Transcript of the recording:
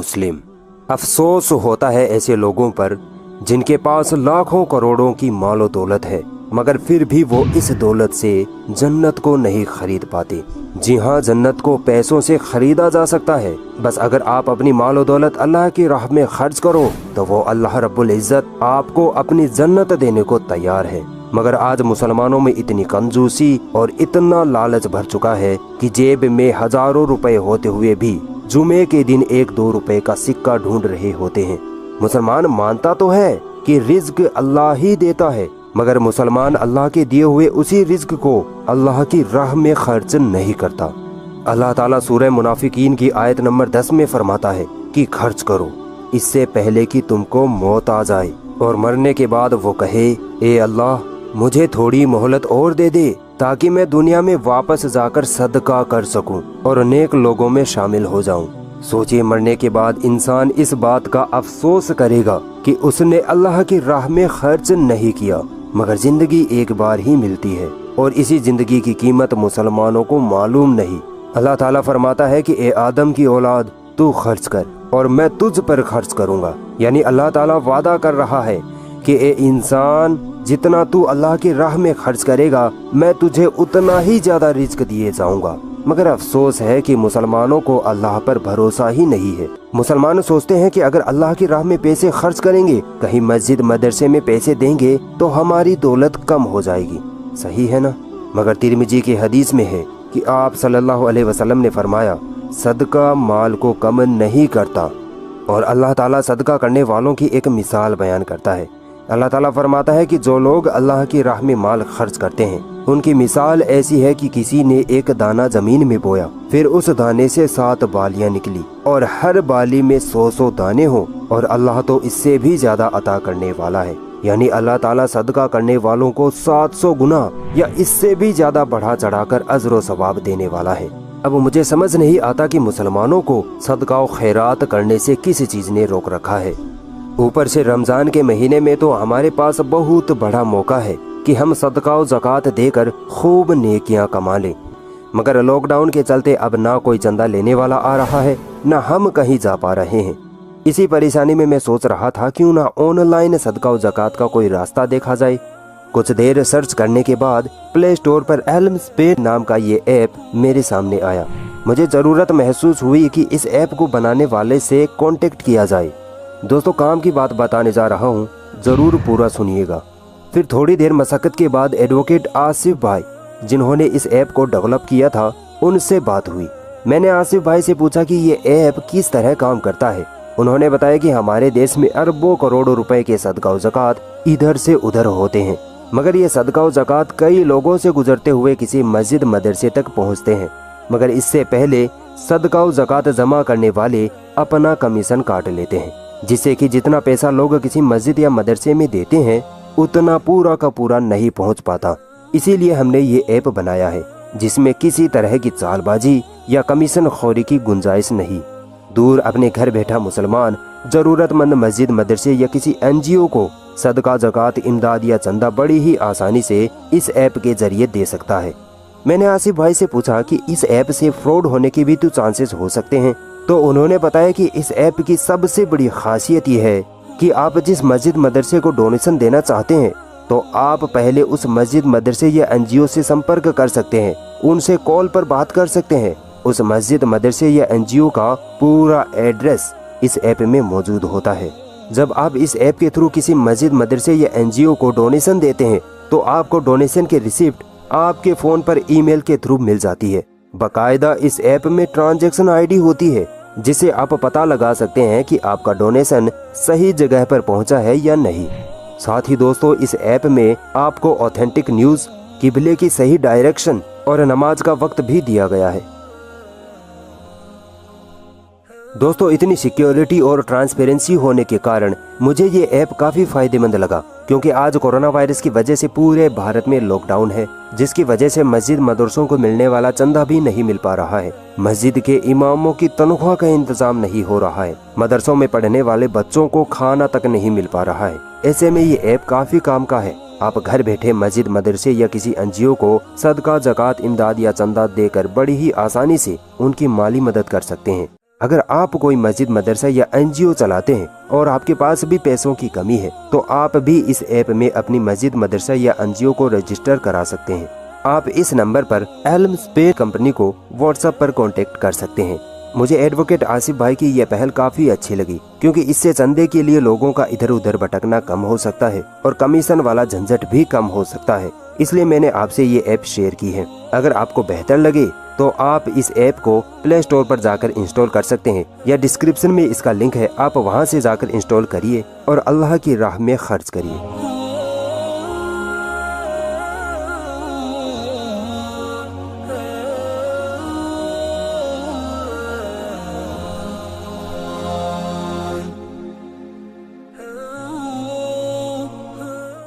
मुस्लिम। अफसोस होता है ऐसे लोगों पर जिनके पास लाखों करोड़ों की मालो दौलत है, मगर फिर भी वो इस दौलत से जन्नत को नहीं खरीद पाते। जी हाँ, जन्नत को पैसों से खरीदा जा सकता है। बस अगर आप अपनी मालो दौलत अल्लाह की राह में खर्च करो तो वो अल्लाह रब्बुल इज़्ज़त आपको अपनी जन्नत देने को तैयार है। मगर आज मुसलमानों में इतनी कंजूसी और इतना लालच भर चुका है कि जेब में हजारों रुपए होते हुए भी जुमे के दिन 1-2 रुपए का सिक्का ढूंढ रहे होते हैं। मुसलमान मानता तो है कि रिज्क अल्लाह ही देता है, मगर मुसलमान अल्लाह के दिए हुए उसी रिज्क को अल्लाह की राह में खर्च नहीं करता। अल्लाह ताला सूरह मुनाफिकीन की आयत नंबर 10 में फरमाता है कि खर्च करो इससे पहले कि तुमको मौत आ जाए और मरने के बाद वो कहे, ए अल्लाह मुझे थोड़ी मोहलत और दे दे ताकि मैं दुनिया में वापस जाकर सदका कर सकूं और नेक लोगों में शामिल हो जाऊं। सोचिए, मरने के बाद इंसान इस बात का अफसोस करेगा कि उसने अल्लाह की राह में खर्च नहीं किया। मगर जिंदगी एक बार ही मिलती है और इसी जिंदगी की कीमत मुसलमानों को मालूम नहीं। अल्लाह ताला फरमाता है कि ए आदम की औलाद, तू खर्च कर और मैं तुझ पर खर्च करूंगा। यानी अल्लाह ताला वादा कर रहा है कि ए इंसान, जितना तू अल्लाह की राह में खर्च करेगा मैं तुझे उतना ही ज्यादा रिज्क दिए जाऊंगा। मगर अफसोस है कि मुसलमानों को अल्लाह पर भरोसा ही नहीं है। मुसलमान सोचते हैं कि अगर अल्लाह की राह में पैसे खर्च करेंगे, कहीं मस्जिद मदरसे में पैसे देंगे तो हमारी दौलत कम हो जाएगी। सही है ना? मगर तिरमिजी की हदीस में है कि आप सल्लल्लाहु अलैहि वसल्लम ने फरमाया, सदका माल को कम नहीं करता। और अल्लाह ताला सदका करने वालों की एक मिसाल बयान करता है। अल्लाह ताला फरमाता है कि जो लोग अल्लाह की राह में माल खर्च करते हैं उनकी मिसाल ऐसी है कि किसी ने एक दाना जमीन में बोया, फिर उस दाने से 7 बालियां निकली और हर बाली में 100 दाने हो, और अल्लाह तो इससे भी ज्यादा अता करने वाला है। यानी अल्लाह ताला सदका करने वालों को 700 गुना या इससे भी ज्यादा बढ़ा चढ़ाकर अजर व सवाब देने वाला है। अब मुझे समझ नहीं आता कि मुसलमानों को सदका व खैरात करने से किस चीज ने रोक रखा है। ऊपर से रमजान के महीने में तो हमारे पास बहुत बड़ा मौका है कि हम सदका व ज़कात देकर खूब नेकियां कमा लें। मगर लॉकडाउन के चलते अब ना कोई चंदा लेने वाला आ रहा है, ना हम कहीं जा पा रहे हैं। इसी परेशानी में मैं सोच रहा था क्यों ना ऑनलाइन सदका व ज़कात का कोई रास्ता देखा जाए। कुछ देर सर्च करने के बाद प्ले स्टोर पर एल्म्स पे नाम का ये ऐप मेरे सामने आया। मुझे ज़रूरत महसूस हुई कि इस ऐप को बनाने वाले से कॉन्टेक्ट किया जाए। दोस्तों, काम की बात बताने जा रहा हूँ, जरूर पूरा सुनिएगा। फिर थोड़ी देर मशक्कत के बाद एडवोकेट आसिफ भाई, जिन्होंने इस ऐप को डेवलप किया था, उनसे बात हुई। मैंने आसिफ भाई से पूछा कि ये ऐप किस तरह काम करता है। उन्होंने बताया कि हमारे देश में अरबों करोड़ों रुपए के सदका व ज़कात इधर से उधर होते हैं, मगर ये सदका व ज़कात कई लोगों से गुजरते हुए किसी मस्जिद मदरसे तक पहुँचते हैं। मगर इससे पहले सदका व ज़कात जमा करने वाले अपना कमीशन काट लेते हैं, जिससे कि जितना पैसा लोग किसी मस्जिद या मदरसे में देते हैं उतना पूरा का पूरा नहीं पहुंच पाता। इसीलिए हमने ये ऐप बनाया है जिसमें किसी तरह की चालबाजी या कमीशन खोरी की गुंजाइश नहीं। दूर अपने घर बैठा मुसलमान जरूरतमंद मस्जिद मदरसे या किसी NGO को सदका ज़कात इमदाद या चंदा बड़ी ही आसानी से इस ऐप के जरिए दे सकता है। मैंने आसिफ भाई से पूछा कि इस ऐप से फ्रॉड होने की भी तो चांसेस हो सकते हैं। तो उन्होंने बताया कि इस ऐप की सबसे बड़ी खासियत ये है कि आप जिस मस्जिद मदरसे को डोनेशन देना चाहते हैं तो आप पहले उस मस्जिद मदरसे या NGO से संपर्क कर सकते हैं, उनसे कॉल पर बात कर सकते हैं। उस मस्जिद मदरसे या NGO का पूरा एड्रेस इस ऐप में मौजूद होता है। जब आप इस ऐप के थ्रू किसी मस्जिद मदरसे या NGO को डोनेशन देते हैं तो आपको डोनेशन की रिसिप्ट आपके फोन पर ईमेल के थ्रू मिल जाती है। बाकायदा इस ऐप में ट्रांजैक्शन ID होती है जिसे आप पता लगा सकते हैं कि आपका डोनेशन सही जगह पर पहुंचा है या नहीं। साथ ही दोस्तों, इस ऐप में आपको ऑथेंटिक न्यूज़, किबले की सही डायरेक्शन और नमाज का वक्त भी दिया गया है। दोस्तों, इतनी सिक्योरिटी और ट्रांसपेरेंसी होने के कारण मुझे ये ऐप काफ़ी फायदेमंद लगा, क्योंकि आज कोरोना वायरस की वजह से पूरे भारत में लॉकडाउन है, जिसकी वजह से मस्जिद मदरसों को मिलने वाला चंदा भी नहीं मिल पा रहा है। मस्जिद के इमामों की तनख्वाह का इंतजाम नहीं हो रहा है। मदरसों में पढ़ने वाले बच्चों को खाना तक नहीं मिल पा रहा है। ऐसे में ये ऐप काफ़ी काम का है। आप घर बैठे मस्जिद मदरसे या किसी NGO को सदका ज़कात इमदाद या चंदा देकर बड़ी ही आसानी से उनकी माली मदद कर सकते हैं। अगर आप कोई मस्जिद, मदरसा या NGO चलाते हैं और आपके पास भी पैसों की कमी है तो आप भी इस ऐप में अपनी मस्जिद, मदरसा या NGO को रजिस्टर करा सकते हैं। आप इस नंबर पर एल्म स्पेस कंपनी को व्हाट्सएप पर कांटेक्ट कर सकते हैं। मुझे एडवोकेट आसिफ भाई की यह पहल काफी अच्छी लगी, क्योंकि इससे चंदे के लिए लोगों का इधर उधर भटकना कम हो सकता है और कमीशन वाला झंझट भी कम हो सकता है। इसलिए मैंने आपसे ये ऐप शेयर की है। अगर आपको बेहतर लगे तो आप इस ऐप को प्ले स्टोर पर जाकर इंस्टॉल कर सकते हैं या डिस्क्रिप्शन में इसका लिंक है, आप वहां से जाकर इंस्टॉल करिए और अल्लाह की राह में खर्च करिए।